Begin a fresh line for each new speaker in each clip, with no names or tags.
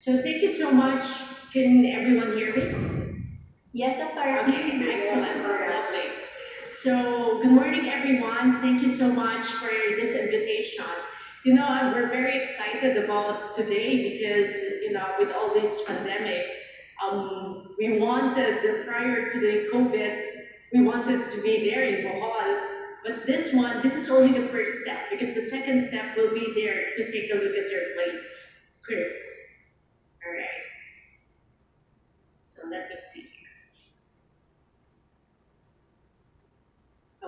So thank you so much. Can everyone hear me?
Yes, Dr.
Okay, excellent, lovely. So good morning, everyone. Thank you so much for this invitation. We're very excited about today because with all this pandemic, we wanted prior to the COVID, we wanted to be there in Bohol. But this is only the first step because the second step will be there to take a look at your place, Chris. All right. So let me see here.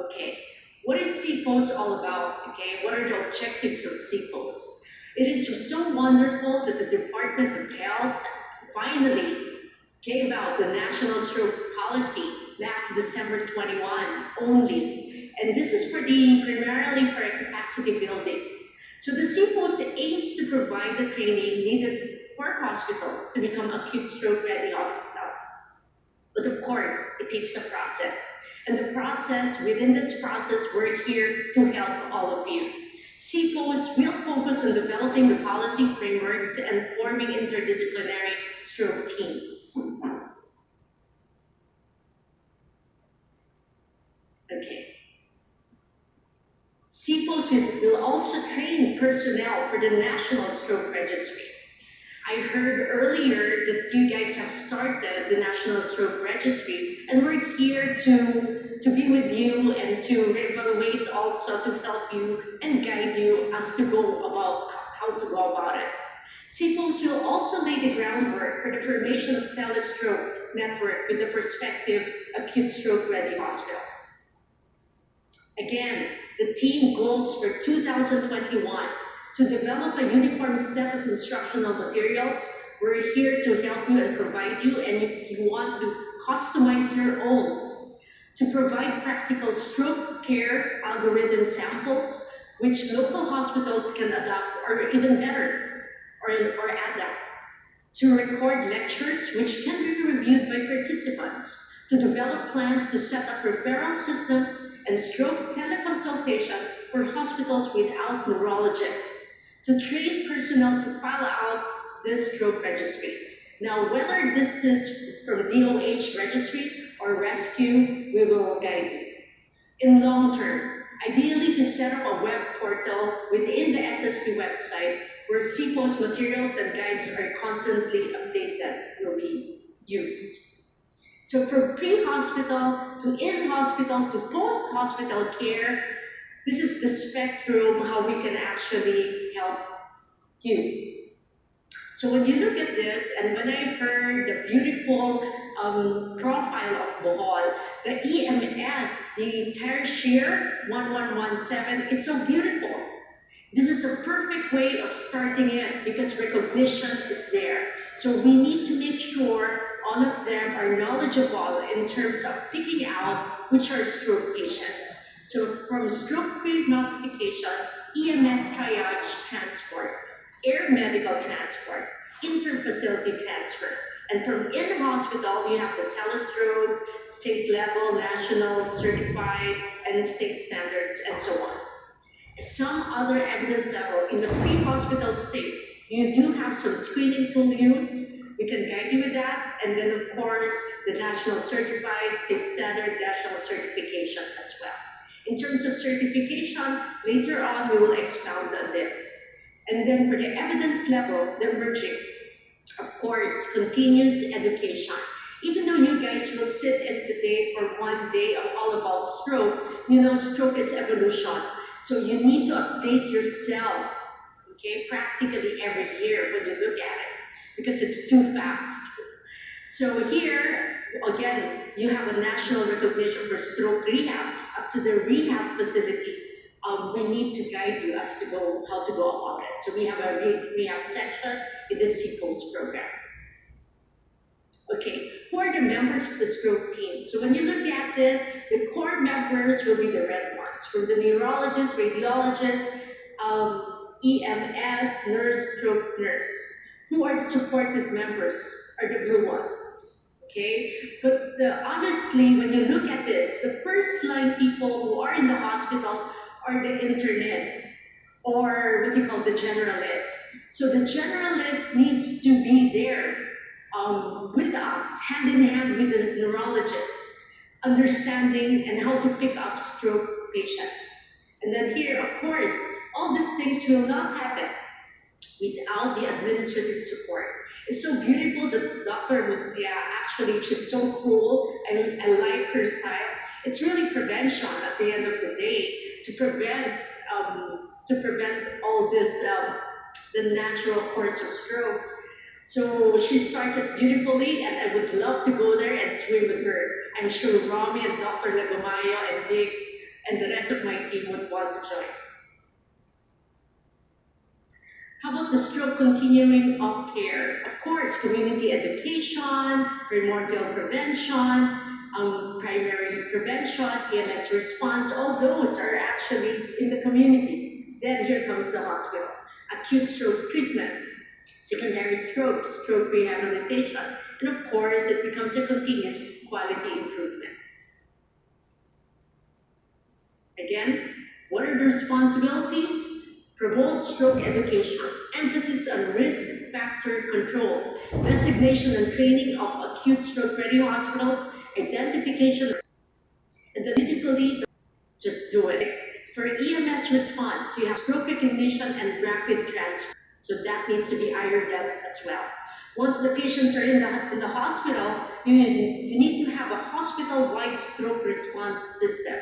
Okay. What is CPOST all about? Okay. What are the objectives of CPOST? It is so wonderful that the Department of Health finally came out the National Stroke Policy last December 21 only. And this is primarily for a capacity building. So the CPOST aims to provide the training needed for hospitals to become acute stroke ready hospitals. But of course, it takes a process. And within this process, we're here to help all of you. CPOS will focus on developing the policy frameworks and forming interdisciplinary stroke teams. Okay. CPOS will also train personnel for the National Stroke Registry. I heard earlier that you guys have started the National Stroke Registry, and we're here to be with you and to evaluate also to help you and guide you as to go about how to go about it. CPOS will also lay the groundwork for the formation of telestroke network with the prospective acute stroke ready hospital. Again, the team goals for 2021 to develop a uniform set of instructional materials. We're here to help you and provide you, and if you want to customize your own, to provide practical stroke care algorithm samples, which local hospitals can adopt, or even better, or adapt, to record lectures which can be reviewed by participants, to develop plans to set up referral systems and stroke teleconsultation for hospitals without neurologists, to train personnel to file out the stroke registries. Now, whether this is from DOH registry or rescue, we will guide you. In long term, ideally to set up a web portal within the SSP website where CPOST materials and guides are constantly updated will be used. So from pre-hospital to in-hospital to post-hospital care, this is the spectrum how we can actually help you. So when you look at this, and when I heard the beautiful profile of Bohol, the EMS, the Tertiary 1117 is so beautiful. This is a perfect way of starting it because recognition is there. So we need to make sure all of them are knowledgeable in terms of picking out which are stroke patients. So from stroke pre-notification, EMS triage transport, air medical transport, inter-facility transfer. And from in-hospital, you have the telestroke, state level, national, certified, and state standards, and so on. Some other evidence level in the pre-hospital state, you do have some screening tool use. We can guide you with that. And then of course, the national certified, state standard, national certification as well. In terms of certification, later on we will expound on this. And then for the evidence level, the emerging, of course, continuous education. Even though you guys will sit in today for one day of all about stroke, stroke is evolution. So you need to update yourself, okay, practically every year when you look at it, because it's too fast. So here, again, you have a national recognition for stroke rehab. Up to the rehab facility, we need to guide you as to how to go about it. So we have a rehab section in the CPOST program. Okay, who are the members of the stroke team? So when you look at this, the core members will be the red ones, from the neurologist, radiologist, EMS, nurse, stroke nurse. Who are the supportive members are the blue ones, okay? But honestly, when you look at this, the first line people who are in the hospital are the internists. or what you call the generalist. So the generalist needs to be there with us, hand in hand with the neurologist, understanding and how to pick up stroke patients. And then here, of course, all these things will not happen without the administrative support. It's so beautiful that Dr. Mutia, actually, she's so cool. I like her style. It's really prevention at the end of the day to prevent all this, the natural course of stroke. So she started beautifully, and I would love to go there and swim with her. I'm sure Romy and Dr. Lagomayo and Diggs and the rest of my team would want to join. How about the stroke continuum of care? Of course, community education, primordial prevention, primary prevention, EMS response, all those are actually in the community. Then here comes the hospital. Acute stroke treatment, secondary stroke, stroke rehabilitation, and of course, it becomes a continuous quality improvement. Again, what are the responsibilities? Promote stroke education, emphasis on risk factor control, designation and training of acute stroke ready hospitals, identification, and then typically just do it. For EMS response, you have stroke recognition and rapid transfer. So that needs to be ironed out as well. Once the patients are in the hospital, you need to have a hospital-wide stroke response system.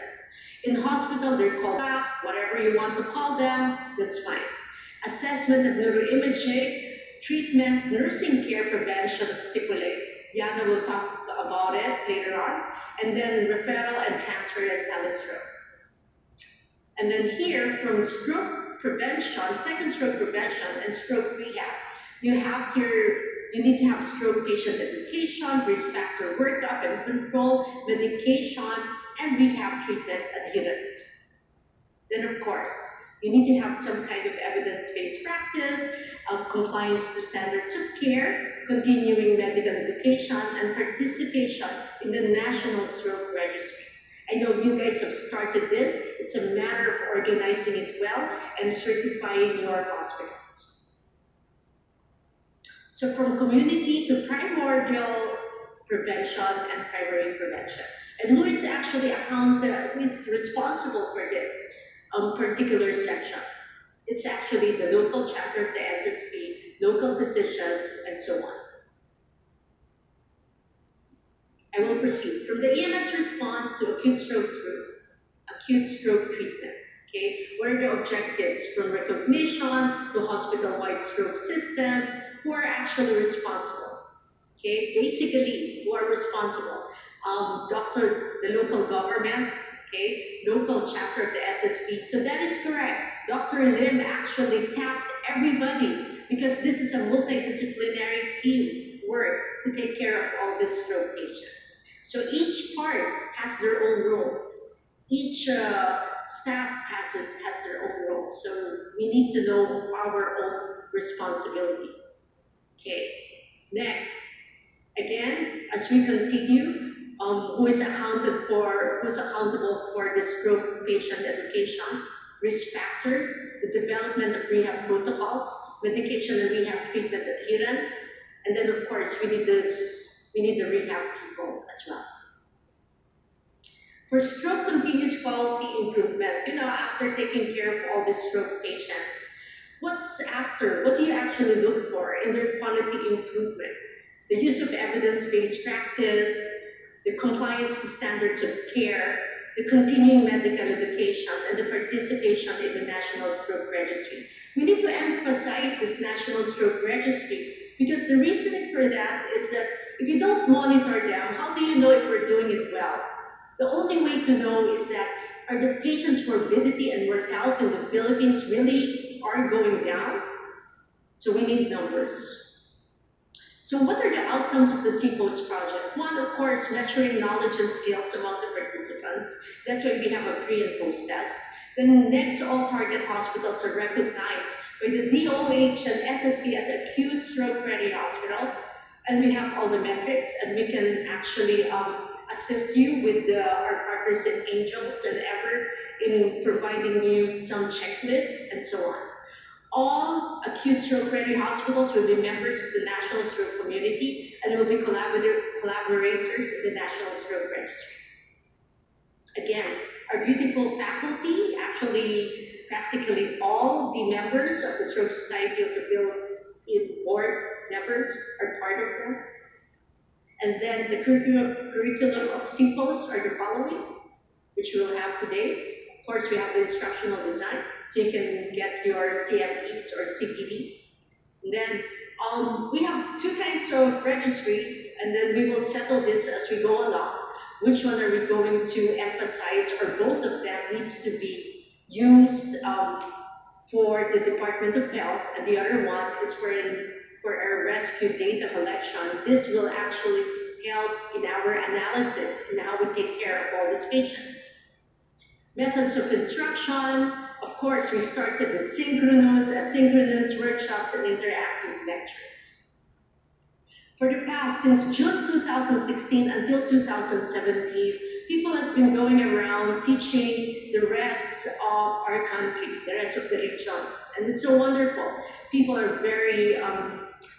In hospital, they're called whatever you want to call them, that's fine. Assessment of neuroimaging, treatment, nursing care, prevention of sequelae. Yana will talk about it later on. And then referral and transfer and telestroke. And then here, from stroke prevention, second stroke prevention and stroke rehab, you need to have stroke patient education, risk factor workup and control, medication, and rehab treatment adherence. Then of course, you need to have some kind of evidence-based practice, compliance to standards of care, continuing medical education, and participation in the National Stroke Registry. I know you guys have started this. It's a matter of organizing it well and certifying your hospitals. So from community to primordial prevention and primary prevention. And who is actually who is responsible for this particular section? It's actually the local chapter of the SSP, local physicians, and so on. I will proceed. From the EMS response to acute stroke treatment. Okay, what are the objectives? From recognition to hospital-wide stroke systems, who are actually responsible? Okay, basically, who are responsible? The local government, okay, local chapter of the SSP. So that is correct. Dr. Lim actually tapped everybody because this is a multidisciplinary team work to take care of all these stroke patients. So each part has their own role. Each staff has their own role. So we need to know our own responsibility. Okay, next. Again, as we continue, who's accountable for the stroke patient education, risk factors, the development of rehab protocols, medication and rehab treatment adherence, and then of course we need the rehab people as well. For stroke continuous quality improvement, after taking care of all the stroke patients, what's after? What do you actually look for in their quality improvement? The use of evidence-based practice, the compliance to standards of care, the continuing medical education, and the participation in the National Stroke Registry. We need to emphasize this National Stroke Registry because the reasoning for that is that if you don't monitor them, how do you know if we're doing it well? The only way to know is that are the patients' morbidity and mortality in the Philippines really are going down? So we need numbers. So what are the outcomes of the CPOST project? One, of course, measuring knowledge and skills among the participants. That's why we have a pre and post test. Then next, all target hospitals are recognized by the DOH and SSP as acute stroke ready hospital. And we have all the metrics, and we can actually assist you with our partners in Angels and Ever in providing you some checklists and so on. All acute stroke ready hospitals will be members of the National Stroke Community and will be collaborators in the National Stroke Registry. Again, our beautiful faculty, actually practically all the members of the Stroke Society of the Philippine Board members are part of them. And then the curriculum of CPOST are the following, which we'll have today. Of course, we have the instructional design, so you can get your CFEs or CPDs. And then we have two kinds of registry, and then we will settle this as we go along. Which one are we going to emphasize, or both of them needs to be used for the Department of Health, and the other one is for our rescue data collection. This will actually help in our analysis in how we take care of all these patients. Methods of instruction, of course, we started with synchronous, asynchronous workshops, and interactive lectures. For the past, since June 2016 until 2017, people has been going around teaching the rest of our country, the rest of the regions, and it's so wonderful. People are very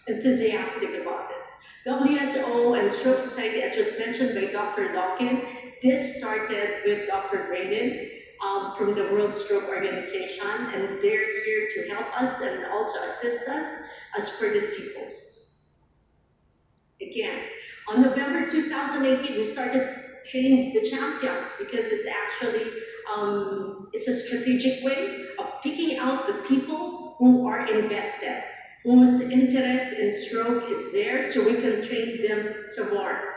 enthusiastic about it. WSO and Stroke Society, as was mentioned by Dr. Luckie, this started with Dr. Braden from the World Stroke Organization, and they're here to help us and also assist us as per the CPOST. Again, on November 2018, we started training the champions because it's actually it's a strategic way of picking out the people who are invested, whose interest in stroke is there, so we can train them some more.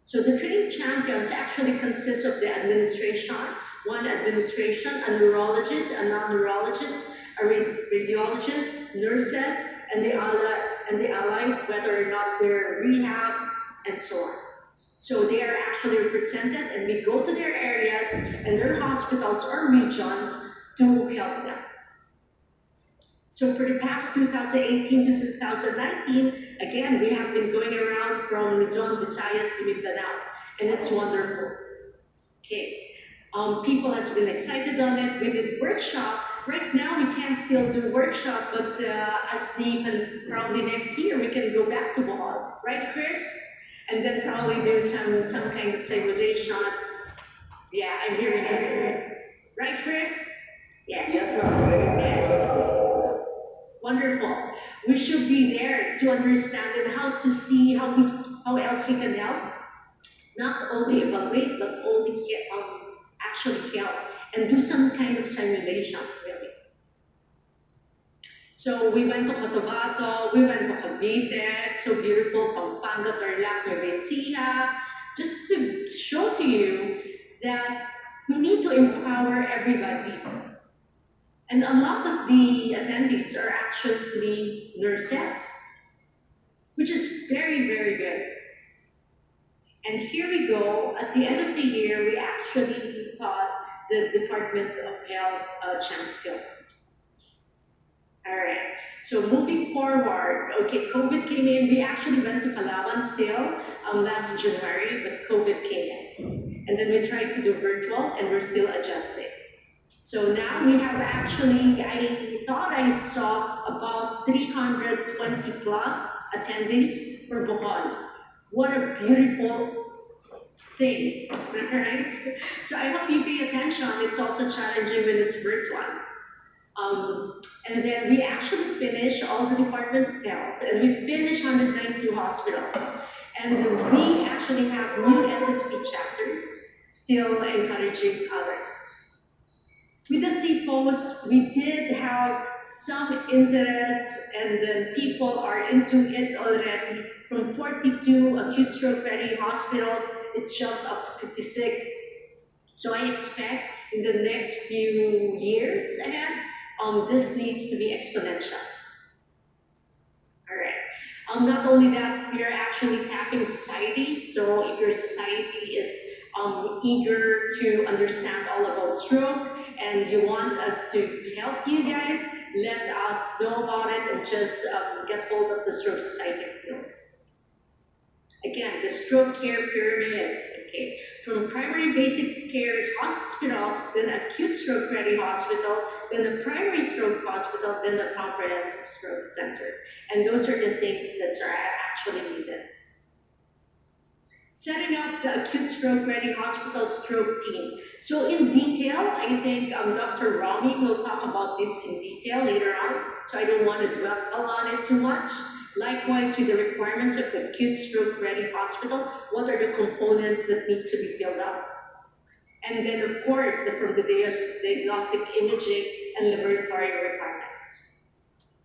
So the trained champions actually consist of the administration, one administration, a neurologist, a non-neurologist, a radiologist, nurses, and the allied, whether or not they're rehab, and so on. So they are actually represented, and we go to their areas and their hospitals or regions to help them. So for the past 2018 to 2019, again, we have been going around from Luzon, Visayas to Mindanao, and it's wonderful. Okay, people has been excited on it. We did workshop. Right now, we can still do workshop, but probably next year, we can go back to Bohol. Right, Chris? And then probably do some kind of simulation. Yeah, I'm hearing it. Right, Chris? Yes.
Yes, ma'am.
Yeah. Wonderful. We should be there to understand and how to see how else we can help. Not only evaluate, but only actually help and do some kind of simulation, really. So we went to Cotabato, we went to Cavite, so beautiful, Pampanga, Tarlac, Nueva Ecija, just to show to you that we need to empower everybody. And a lot of the attendees are actually nurses, which is very, very good. And here we go, at the end of the year, we actually taught the Department of Health champions. All right, so moving forward, okay, COVID came in. We actually went to Palawan still last January, but COVID came in. And then we tried to do virtual, and we're still adjusting. So now we have actually, I thought I saw about 320 plus attendees for Bohol. What a beautiful thing, right? So I hope you pay attention. It's also challenging when it's virtual. And then we actually finished all the Department of Health, and we finished 192 hospitals. And we actually have new SSP chapters, still encouraging others. With the CPOST, we did have some interest, and then people are into it already. From 42 acute stroke ready hospitals, it jumped up to 56. So I expect in the next few years ahead, this needs to be exponential. All right. Not only that, we are actually tapping society. So if your society is eager to understand all about stroke, and you want us to help you guys, let us know about it and just get hold of the Stroke Society of the Philippines. Again, the stroke care pyramid, Okay, from primary basic care hospital, then acute stroke ready hospital, then the primary stroke hospital, then the comprehensive stroke center. And those are the things that are actually needed. Setting up the acute stroke ready hospital stroke team. So in detail, I think Dr. Rami will talk about this in detail later on, so I don't want to dwell on it too much. Likewise, with the requirements of the acute stroke ready hospital, what are the components that need to be filled up? And then of course, from the diagnostic imaging and laboratory requirements.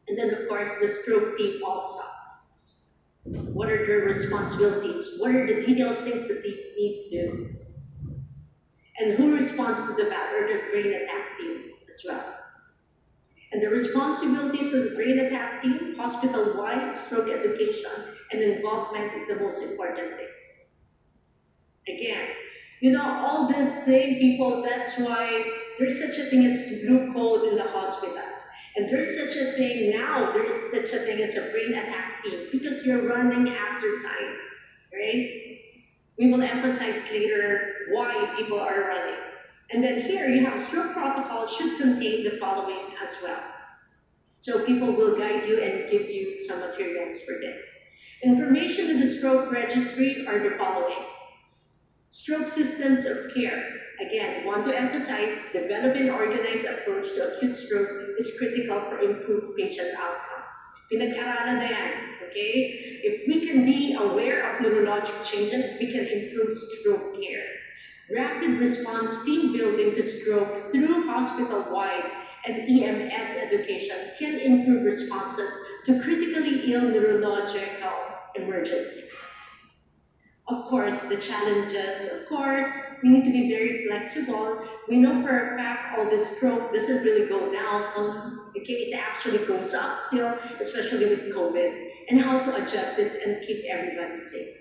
And then of course, the stroke team also. What are their responsibilities? What are the detailed things that they need to do? And who responds to the BAT or the brain attack team as well? And the responsibilities of the brain attack team, hospital-wide stroke education and involvement is the most important thing. Again, all this thing, people, that's why there's such a thing as blue code in the hospital. And there's such a thing now, there is such a thing as a brain attack team because you're running after time, right? We will emphasize later why people are running. And then here you have stroke protocol should contain the following as well. So people will guide you and give you some materials for this. Information in the stroke registry are the following. Stroke systems of care. Again, want to emphasize, develop an organized approach to acute stroke is critical for improved patient outcomes. Pinag-aralan na yan, okay? If we can be aware of neurologic changes, we can improve stroke care. Rapid response team building to stroke through hospital-wide and EMS education can improve responses to critically ill neurological emergencies. Of course, the challenges, we need to be very flexible. We know for a fact all the stroke doesn't really go down, okay? It actually goes up still, especially with COVID, and how to adjust it and keep everybody safe.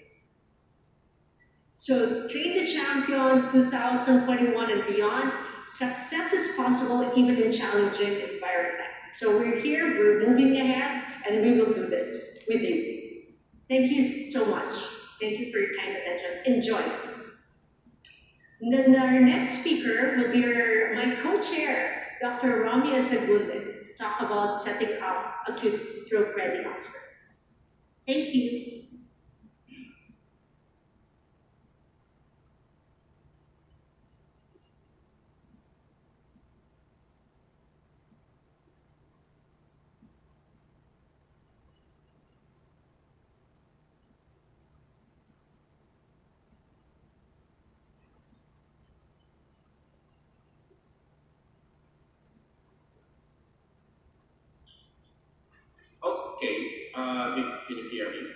So, Train the Champions 2021 and beyond, success is possible even in challenging environment. So we're here, we're moving ahead, and we will do this with you. Thank you so much. Thank you for your kind attention. Enjoy. And then our next speaker will be my co-chair, Dr. Rami Asagunde, to talk about setting up acute stroke ready hospitals. Thank you.
Okay, can you hear me?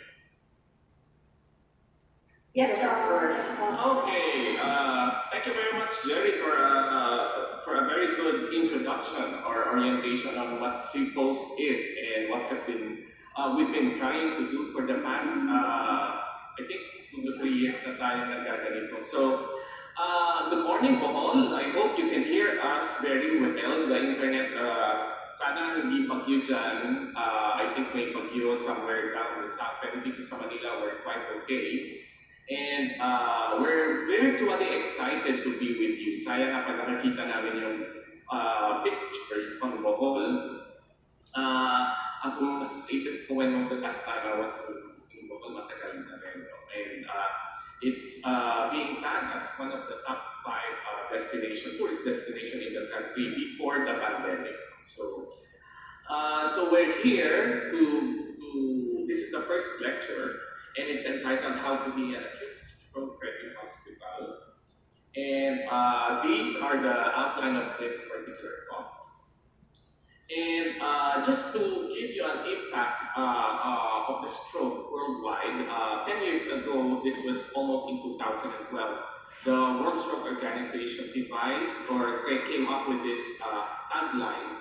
Yes,
Okay, thank you very much, Jerry, for a very good introduction or orientation on what CPOST is and what we've been trying to do for the past, I think, 2 to 3 years na tayo naggaganito. So, good morning, Bohol. I hope you can hear us very well. The internet, sana hindi bagyo dyan. I think may bagyo somewhere down the south, pero dito sa Manila, we're quite okay. And we're virtually excited to be with you. Sayang nga pag nakakita namin yung pictures from Bohol. Ang pumunta sa isip ko when the last time I was in Bohol, matagal na rin. And it's being tagged as one of the top 5 tourist destination in the country before the pandemic. So we're here this is the first lecture, and it's entitled How to Be an Acute Stroke Ready Hospital. And these are the outline of this particular talk. And just to give you an impact of the stroke worldwide, 10 years ago, this was almost in 2012, the World Stroke Organization devised or came up with this tagline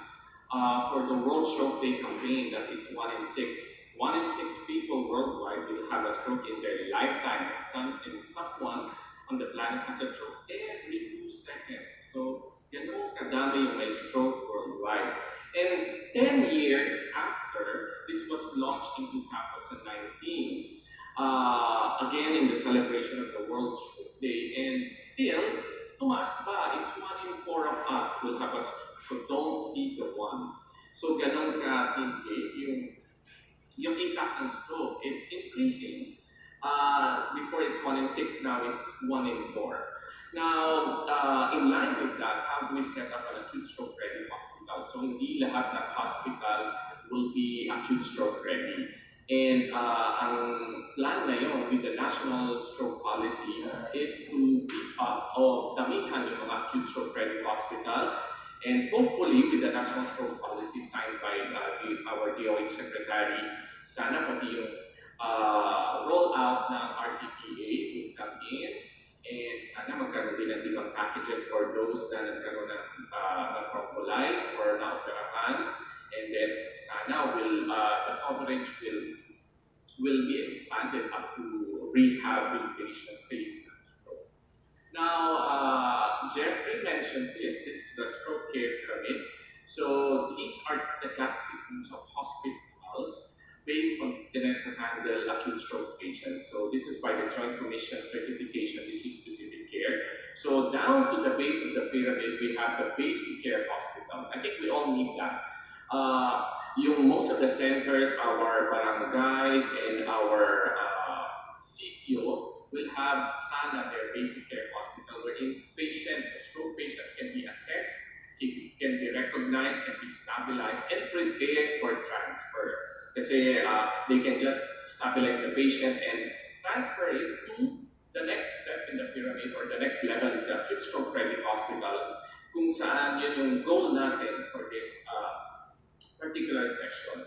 for the World Stroke Day campaign, that is 1 in 6. 1 in 6 people worldwide will have a stroke in their lifetime, and someone on the planet has a stroke every 2 seconds. So, kadami yung may stroke worldwide. And 10 years after, this was launched in 2019, again in the celebration of the World Stroke day, and still, tumaas pa. It's 1 in 4 of us will have a stroke. So don't be the one. So ganun ka tindi yung impact ng stroke. It's increasing. Before it's 1 in 6, now it's 1 in 4. Now, in line with that, how do we set up an acute stroke ready hospital? So hindi lahat ng hospital will be acute stroke ready. And ang plan na yun with the National Stroke Policy is to pick up o damihan yung mga acute stroke ready hospital. And hopefully, with the National Stroke Policy signed by our DOH Secretary, sana pati yung rollout ng RTPA will come in, and sana magkaroon din ng ibang packages for those na nagkaroon ng na-propolize or na-operahan, and then sana the coverage will be expanded up to rehabilitation phase. Now, Jeffrey mentioned this is the stroke care pyramid. So these are the classifications of hospitals based on fitness to handle acute stroke patients. So this is by the Joint Commission Certification Disease-Specific Care. So down to the base of the pyramid, we have the basic care hospitals. I think we all need that. Most of the centers, our barangays, and our CPO will have sana their basic care hospital wherein patients, stroke patients can be assessed, can be recognized, can be stabilized, and prepared for transfer. Kasi they can just stabilize the patient and transfer it to the next step in the pyramid, or the next level is the acute stroke ready hospital, kung saan yun yung goal natin for this particular session.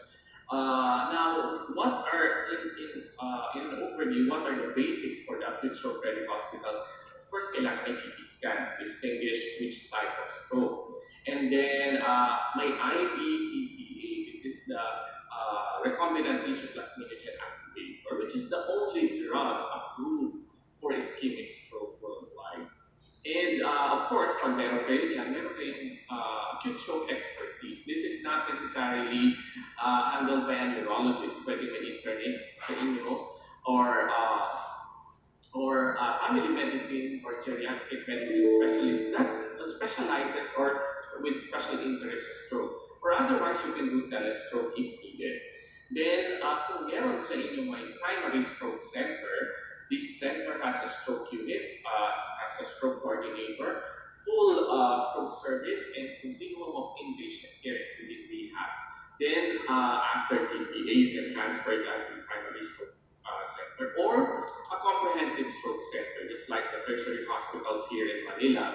Now, what are in an overview? What are the basics for the acute stroke ready hospital? First, kailangan may CT scan, distinguish which type of stroke, and then may IV, PPA. This is the recombinant tissue plasminogen activator, which is the only drug approved for ischemic stroke worldwide. And of course, pag meron kayong acute stroke expertise, this is not necessarily handled by a neurologist, pwede may internist sa inyo, or family medicine or geriatric medicine specialist that specializes or with special interest in stroke. Or otherwise, you can do telestroke if needed. Then, kung meron sa inyo may primary stroke center, this center has a stroke unit, has a stroke coordinator, full stroke service, and continuum of inpatient care including rehab. Then, after TPA, you can transfer that to primary stroke center or a comprehensive stroke center, just like the tertiary hospitals here in Manila,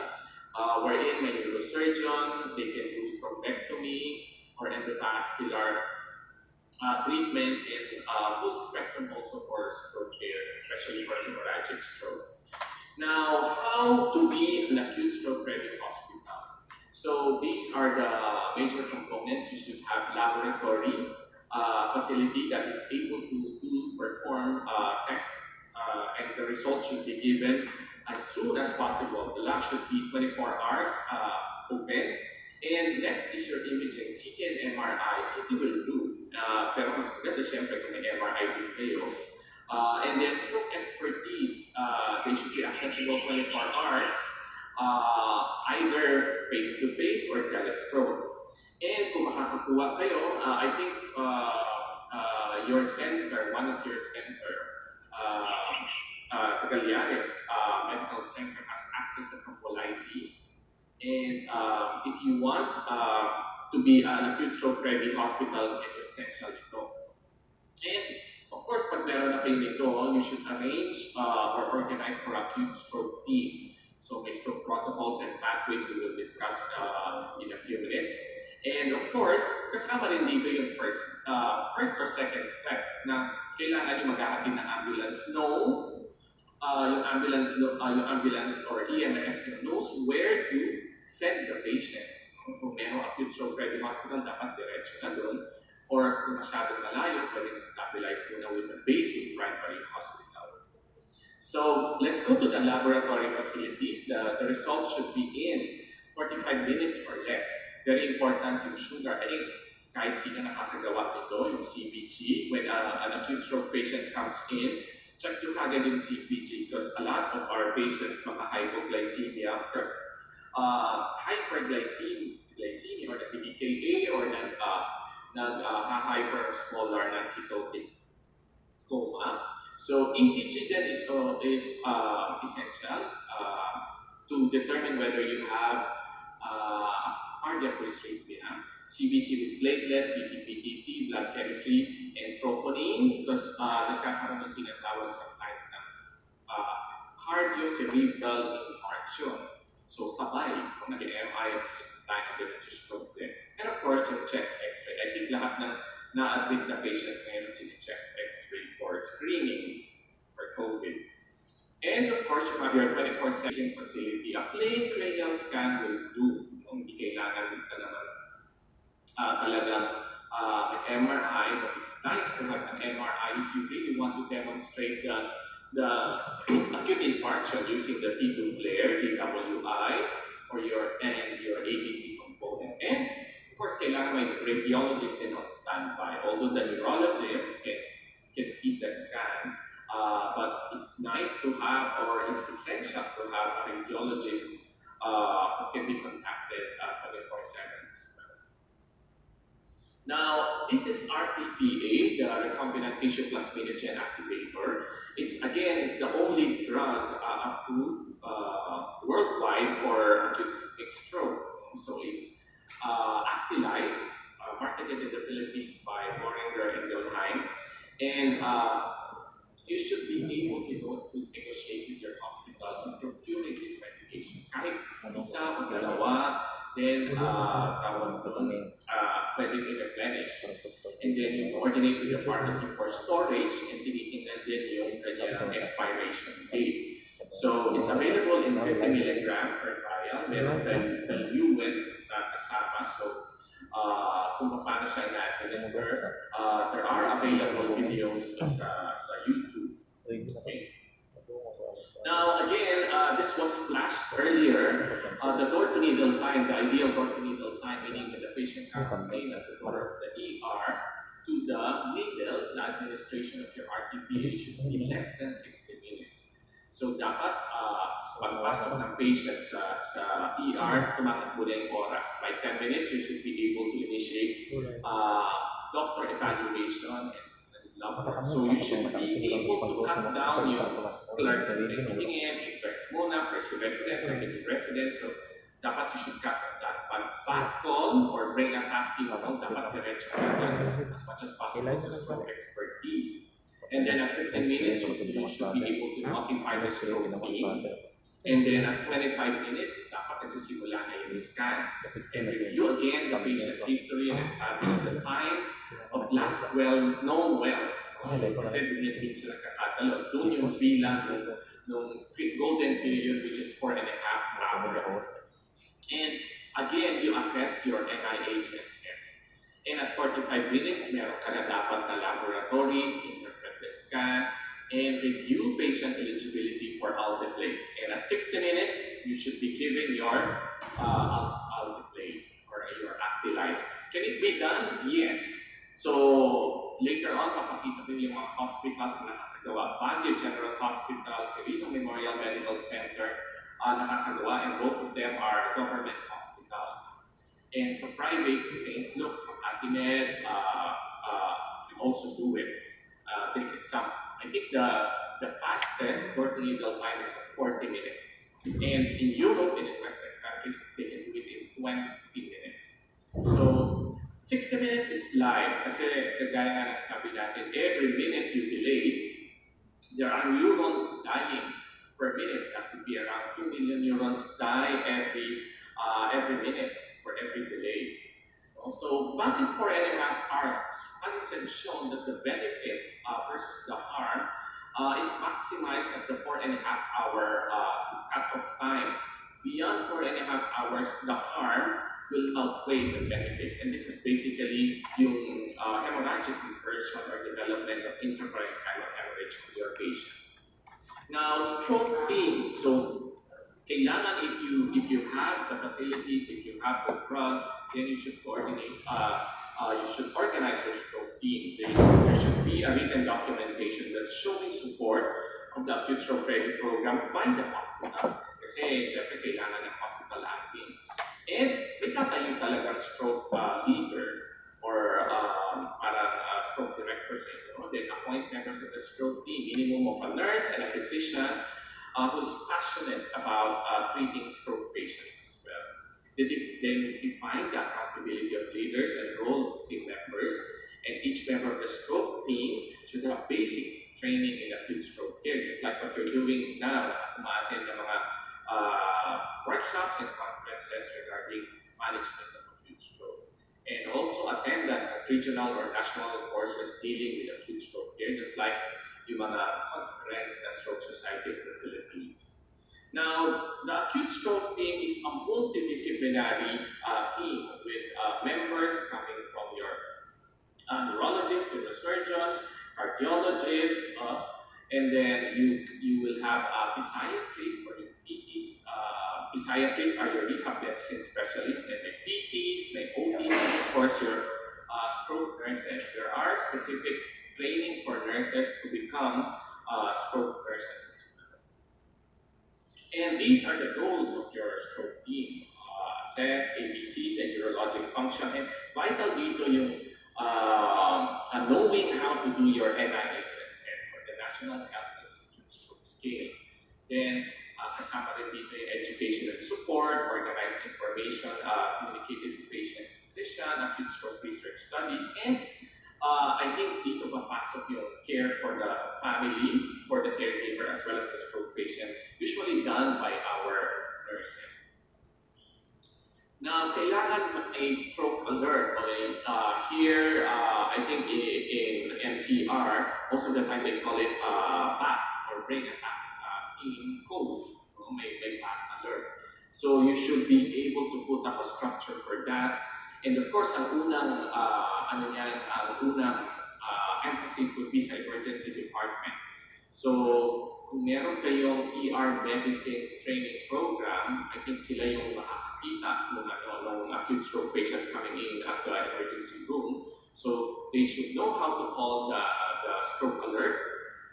wherein may neurosurgeon, they can do thrombectomy or endovascular treatment, and full spectrum also for stroke care, especially for hemorrhagic stroke. Now, how to be an acute stroke ready hospital? So these are the major components. You should have laboratory facility that is able to perform tests, and the results should be given as soon as possible. The lab should be 24 hours open. And next is your imaging, CT and MRI. CT will do, pero mas maganda siyempre kung may MRI din kayo. And then stroke expertise, they should be accessible 24 hours, either face-to-face or telestroke. And kung makakakuha kayo, I think your center, one of your center, Galianes Medical Center has access to thrombolysis. And if you want to be an acute stroke ready hospital, it's essential ito. And of course, pag meron na kayo nito, you should arrange or organize for acute stroke team. So may stroke protocols and pathways we will discuss in a few minutes. And of course, kasama rin dito yung first or second step na kailangan yung maghahatid ng ambulance. Yung ambulance or EMS knows where to send the patient. Kung merong acute stroke ready hospital, dapat diretso na doon. Or kung masyadong malayo, pwede na stabilize muna with the basic primary hospital. So let's go to the laboratory facilities. The results should be in 45 minutes or less. Very important yung sugar. I think kahit sino nakakagawa nito, yung CBG, when an acute stroke patient comes in, check nyo kagad yung CPG because a lot of our patients maka-hypoglycemia, hyperglycemia or nag-DKA or hyper-smaller non-ketotic coma. So ECG then is essential to determine whether you have cardiac arrhythmia, CBC with platelet, PTPTT, blood chemistry, and troponin because nagkakaroon ng tinatawag sometimes ng cardiocerebral infarction. So sabay, kung nag-MI at the same time, then stroke din. And of course, yung chest x-ray. I think lahat ng na-admit na patients ngayon yung chest x-ray for screening for COVID. And of course, you have your 24/7 facility. A plain cranial scan will do. Kung hindi kailangan ka naman talagang MRI, but it's nice to have an MRI if you really want to demonstrate the acute infarction using the T2 flare, DWI, or your ABC component. And of course, kailangan may radiologist din on standby. Although the neurologist can keep the scan, but it's nice to have, or it's essential to have a radiologist who can be contacted 24/7 as well. Now, this is RTPA, the recombinant tissue plasminogen activator. It's the only drug approved worldwide for acute ischemic stroke. So it's Actilized, marketed in the Philippines by Boehringer Ingelheim, and you should be able to negotiate with your hospital in procuring this medication. Kahit isa o dalawa, then tawag doon, pwede i-replenish. And then you coordinate with the pharmacy for storage and tinitingnan din yung kanyang expiration date. So it's available in 50 milligram per vial. Meron the Luen na kasama. So kung paano siya na-administer, there are available videos sa YouTube. Okay. Now again, this was flashed earlier. The door-to-needle time, the ideal door-to-needle time, meaning that the patient has to stay at the door of the ER to the needle, the administration of your RTPA should be less than 60 minutes. So dapat pagpasok ng patient sa ER, tumatakbo na yung oras. By 10 minutes, you should be able to initiate doctor evaluation and lab work. So you should be able to cut down yung clerks na tingin, clerks muna, first resident, second resident. So dapat you should cut that. But back call or bring a active dapat diretso as much as possible to stroke expertise. And then at 15 minutes, you should be able to notify the stroke team. And then at 25 minutes, dapat nagsisimula na yung scan. And review again the patient history and establish the time of last known well. Kasi din sila kakatalog. Doon yung bilang nung golden period, which is 4.5 hours. And again, you assess your NIHSS. And at 45 minutes, meron ka na dapat na laboratories, interpret the scan, and review patient eligibility for alteplase. And at 60 minutes, you should be giving your alteplase or your Actilized. Can it be done? Yes. So later on, papakita ko yung mga hospitals na nakakagawa. Baguio General Hospital, Quirino Memorial Medical Center, nakakagawa, and both of them are government hospitals. And sa private, St. Luke's, Makatimed, also do it. Take some. I think the fastest door-to-needle time is 40 minutes. And in Europe and in Western countries, they can do it in 20 minutes. So 60 minutes is live. Kasi kagaya nga nagsabi natin, every minute you delay, there are neurons dying per minute. That would be around 2 million neurons die every minute for every delay. So back in 4.5 hours, studies have shown that the benefit versus the harm is maximized at the 4.5 hour cut-off time. Beyond 4.5 hours, the harm will outweigh the benefit. And this is basically yung hemorrhagic inversion or development of intraparenchymal hemorrhage for your patient. Now, stroke team. So, kailangan if you have the facilities, if you have the drug, then you should coordinate. You should organize your stroke team. There should be a written documentation that just showing support of the acute stroke ready program by the hospital. Kasi syempre kailangan ng hospital admin. And may tatayo talagang stroke leader or parang stroke director sa inyo. Then appoint members of the stroke team, minimum of a nurse and a physician who's passionate about treating stroke patients as well. They define the accountability of leaders and role of team members, and each member of the stroke team should have basic training in acute stroke care, just like what you're doing now, umaattend ng mga workshops and conferences regarding management of acute stroke. And also attendance at regional or national courses dealing with acute stroke care, just like yung mga conference and stroke society of the Philippines. Now, the acute stroke team is a multidisciplinary team with members coming from your neurologists, neurosurgeons, cardiologists, and then you will have physiatrists or your PTs. Physiatrists are your rehab medicine specialists, and my PTs, my OTs, and of course your stroke nurses. There are specific training for nurses to become stroke nurses as well. And these are the goals of your stroke team. Assess ABCs and urologic function. And vital dito yung knowing how to do your NIHSS or the National Health Institute Stroke Scale. Then, kasama rin dito yung education and support, organized information, communicated to patients, physician, acute stroke research studies, and I think dito papasok yung care for the family, for the caregiver, as well as the stroke patient, usually done by our nurses. Now, kailangan a stroke alert. Okay? Here, I think in NCR, most of the time they call it BAT or brain attack in code. May BAT alert. So you should be able to put up a structure for that. And of course, ang unang emphasis would be sa emergency department. So, kung meron kayong ER medicine training program, I think sila yung makakakita ng acute stroke patients coming in at the emergency room. So, they should know how to call the stroke alert.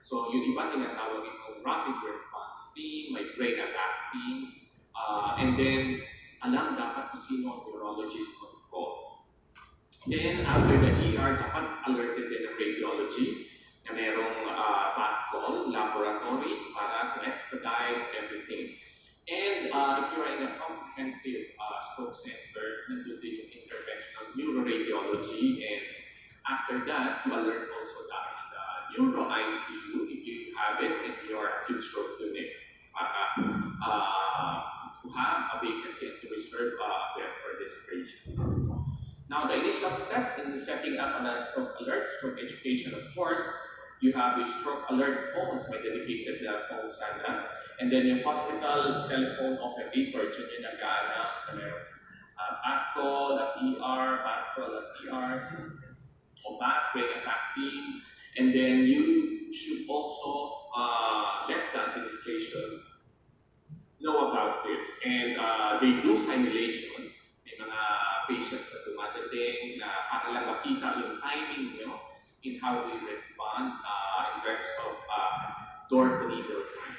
So, yung iba tinatawag itong rapid response team, may brain attack team, and then alam dapat kung sino ang neurologist on call. Then, after the ER, dapat alerted din ang radiology na merong back call, laboratories para to expedite everything. And if you are in a comprehensive stroke center, nandun din yung interventional neuroradiology, and after that, you alert also the neuro ICU if you have it in your acute stroke unit to have a vacancy and to reserve them for this patient. Now, the initial steps in setting up a stroke alert, stroke education, of course, you have the stroke alert phones, may dedicated phone sana, and then yung hospital telephone operator, dyan yung nag-a-announce na meron back call at ER, back call at ER, o back, brain attack team, and then you should also let the administration know about this. And they do simulation. May mga patients na dumadating na para lang makita yung timing nyo in how they respond in terms of door-to-needle time.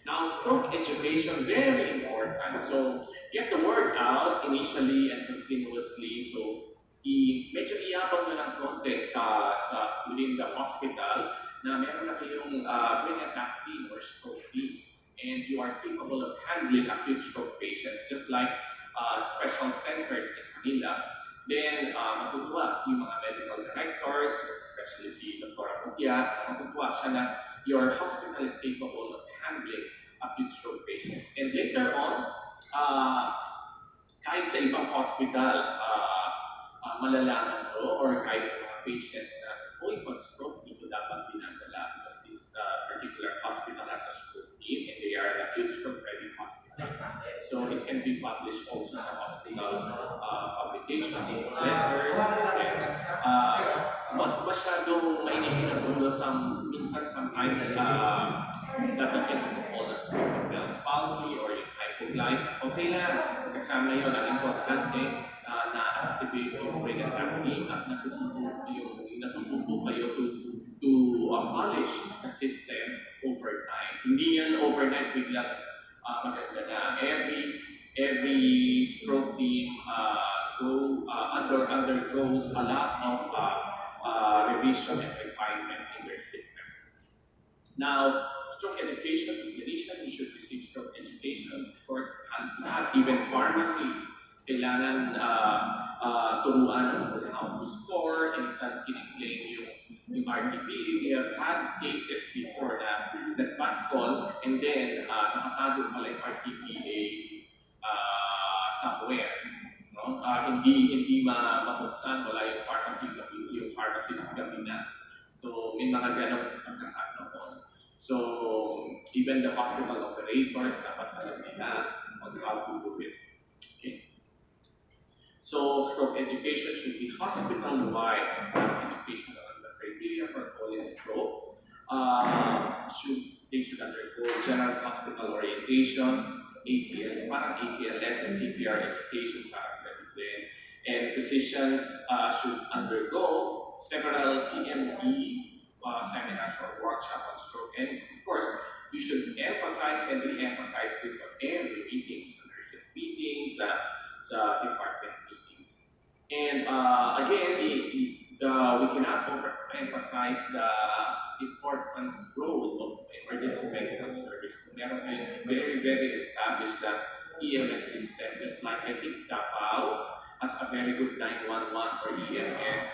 Now, stroke education, very important. So, get the word out initially and continuously. So, medyo iyabang nyo ng konti within the hospital na meron na kayong brain attack team or stroke team, and you are capable of handling acute stroke patients, just like special centers in Manila. Then, matutuwa yung mga medical directors, especially si Dr. Aputia, matutuwa siya na your hospital is capable of handling acute stroke patients. And later on, kahit sa ibang hospital, malalaman to, or kahit sa mga patients na, pag stroke, dito dapat dinadala because this particular hospital has a stroke team and they are an acute stroke ready hospital. So it can be published also sa hospital publications, letters, and masyadong mainit na dulo minsan sometimes that can call us Bell's palsy or yung hypoglycemia. Okay lang, kasama yun ang importante na-activate yung brain attack team at natututo kayo to polish the system over time. Hindi yan overnight biglang maganda na. Every stroke team undergoes a lot of revision and refinement in their system. Now, stroke education, in addition, you should receive stroke education. Of course, hands lahat, even pharmacies, kailangan turuan on how to score and saan kiniklaim yung RTP. We have had cases before na nag-back call and then nakatago pala yung RTPA somewhere. No? Hindi mabuksan, wala yung pharmacist gabi na. So, may mga ganong pagkakataon. So, even the hospital operators dapat alam nila on how to do it. Okay. So, stroke education should be hospital-wide. Education on the criteria for calling stroke. They should undergo general hospital orientation, ACL, parang ACLS and CPR education, parang din. And physicians should undergo several CME seminars or workshops on stroke. And of course, you should emphasize and re-emphasize this on every meetings, nurses meetings, sa department meetings. And again, we cannot overemphasize the important role of emergency medical service. Meron tayong very, very established that EMS system, just like I think Davao has a very good 911 or EMS.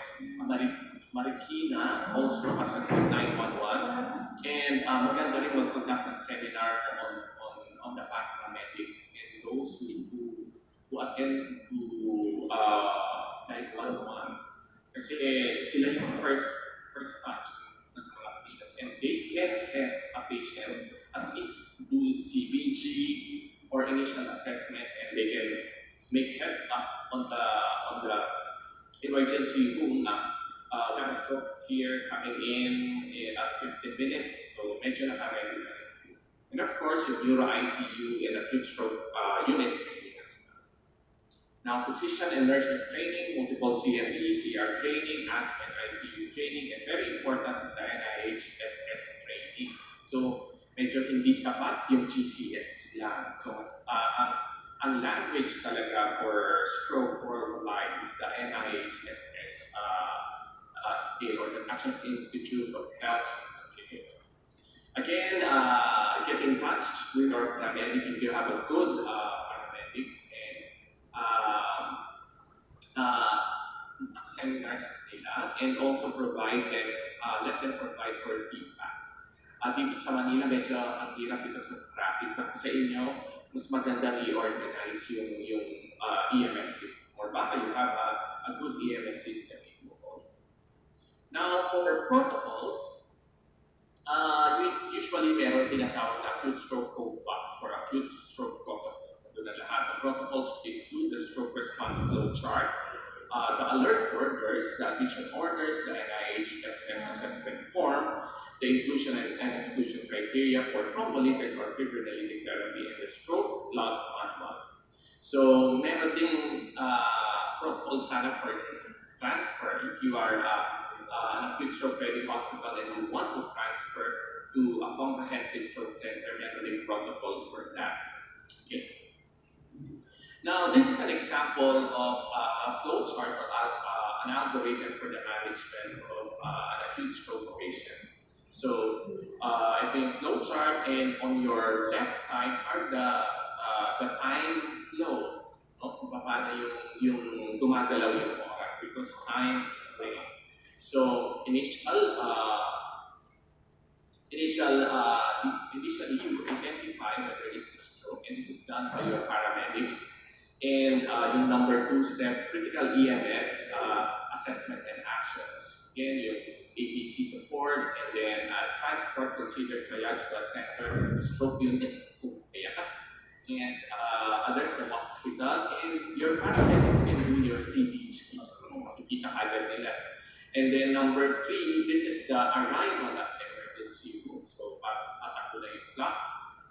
Marikina also has a good 911. And maganda rin mag-conduct ng seminar on the paramedics and those who attend to 911. Kasi sila yung first touch ng mga patients and they can assess a patient at least do CBG or initial assessment and they can make heads up on the emergency room na we have a stroke here coming in at 15 minutes, so medyo naka-ready na rin. And of course, yung neuro ICU and acute stroke unit training as well. Now, physician and nursing training, multiple CME, CR training, ASP and ICU training, and very important is the NIH-SS training. So, medyo hindi sapat yung GCS lang. So, ang language talaga for stroke worldwide is the NIH-SS scale or the National Institute of Health scale. Again, get in touch with our paramedic if you have a good paramedics and seminars nila and also provide them, let them provide for feedbacks. Dito sa Manila, medyo ang hirap because of traffic. But sa inyo, mas magandang i-organize yung EMS system. Or baka you have a good EMS system in Bohol. Now, for protocols, we usually meron tinatawag na acute stroke code box for acute stroke protocols. Ito na lahat. The protocols include the stroke response flow chart, the alert orders, the admission orders, the NIH-SS assessment form, the inclusion and exclusion criteria for thrombolytic or fibrinolytic therapy, and the stroke log manual. So, meron ding protocol sana for transfer if you are an acute stroke ready hospital and you want to transfer to a comprehensive stroke center, meron ding protocol for that. Okay. Now, this is an example of a flow chart or an algorithm for the management of an acute stroke patient. So, ito yung flow chart, and on your left side are the time flow, no? Kung paano yung gumagalaw yung oras, because time is time. So, initially you identify whether it's a stroke, and this is done by your paramedics. And yung number 2 step, critical EMS assessment and actions. Again, yung ABC support, and then transport considered triage to a center, stroke unit, kung kaya ka, and alert the hospital, and your paramedics can do your CBG, makikita agad nila. And then number 3, this is the arrival at the emergency room. So, patakbo na yung clock.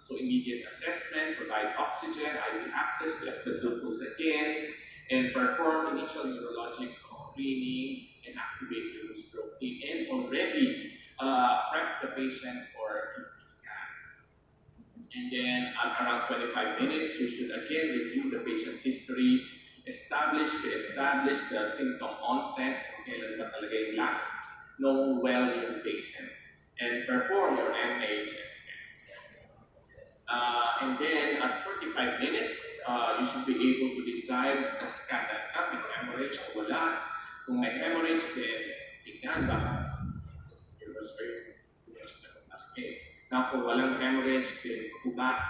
So, immediate assessment, provide oxygen, IV access, check the glucose again, and perform initial neurologic screening and activate your stroke team. And already, prep the patient for CT scan. And then at around 25 minutes, you should again review the patient's history, establish the symptom onset, kailan ba talaga yung last, know well yung patient, and perform your NIHS test. And then at 45 minutes, you should be able to decide the scan na may hemorrhage o wala. Kung may hemorrhage, then tignan ba okay. Now, kung walang hemorrhage, then go back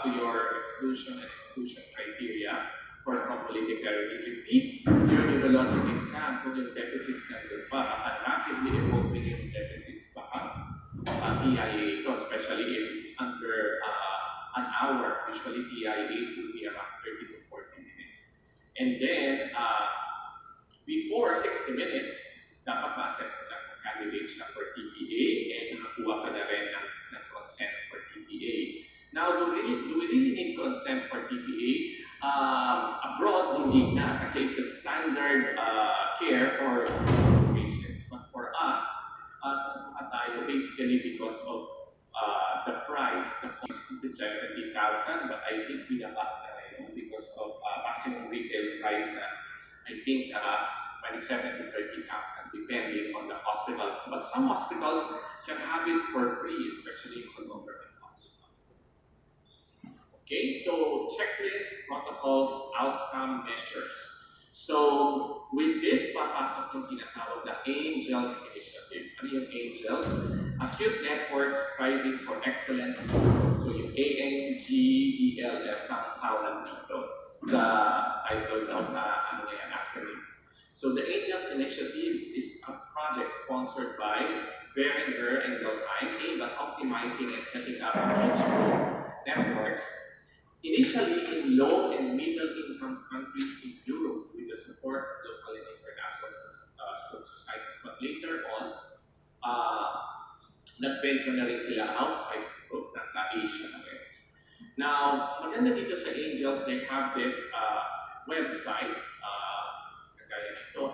to your exclusion and exclusion criteria for thrombolytic therapy. Repeat your neurologic exam kung yung deficits nandun pa. At rapidly evolving yung deficits pa TIA ito, especially if it's under an hour. Usually TIAs will be around 30 to 40 minutes. And then, before 60 minutes, dapat ma-assess na kung candidate siya for TPA and nakakuha ka na rin ng consent for TPA. Now, do we really need consent for TPA? Abroad, hindi na kasi it's a standard care for patients. But for us, tayo basically because of the price, the cost is 70,000, but I think pinabak na rin because of maximum retail price na I think 27 to 30,000 depending on the hospital. But some hospitals can have it for free, especially for government hospitals. Okay, so checklist, protocols, outcome measures. So with this, papasok yung tinatawag na ANGELS initiative. Ano yung ANGELS? Acute Networks Striving for Excellence. So yung ANGELS, ang tawag dito sa title daw sa ano yan acronym. So the ANGELS initiative is a project sponsored by Behringer and Giltheim aimed at optimizing and setting up huge networks, initially in low and middle income countries in Europe with the support of local and international stroke societies. But later on, nag-venture na rin sila outside Europe, nasa Asia na rin. Now, maganda dito sa ANGELS, they have this website,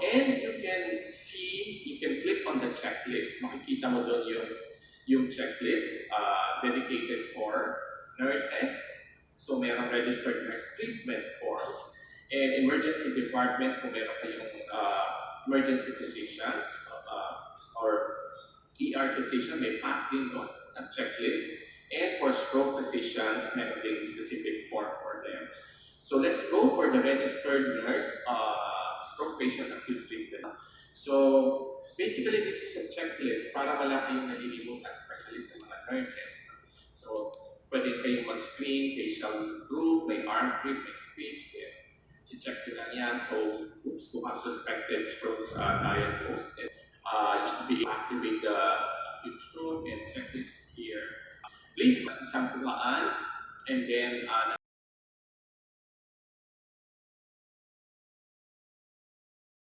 and you can click on the checklist. Makikita mo doon yung checklist dedicated for nurses. So merong registered nurse treatment forms and emergency department kung meron kayong emergency physicians or ER physician, may pack din doon ang checklist. And for stroke physicians, meron din specific form for them. So let's go for the registered nurse stroke patient acute treatment. So basically, this is a checklist para wala kayong nalilimutan, especially sa mga nurses. So pwede kayong mag-screen, facial group, may arm grip, may speech, check nyo lang yan. So, oops, kung ang suspected stroke diagnosed, you should be activate the acute stroke and checklist here. Please, isang tulaan, and then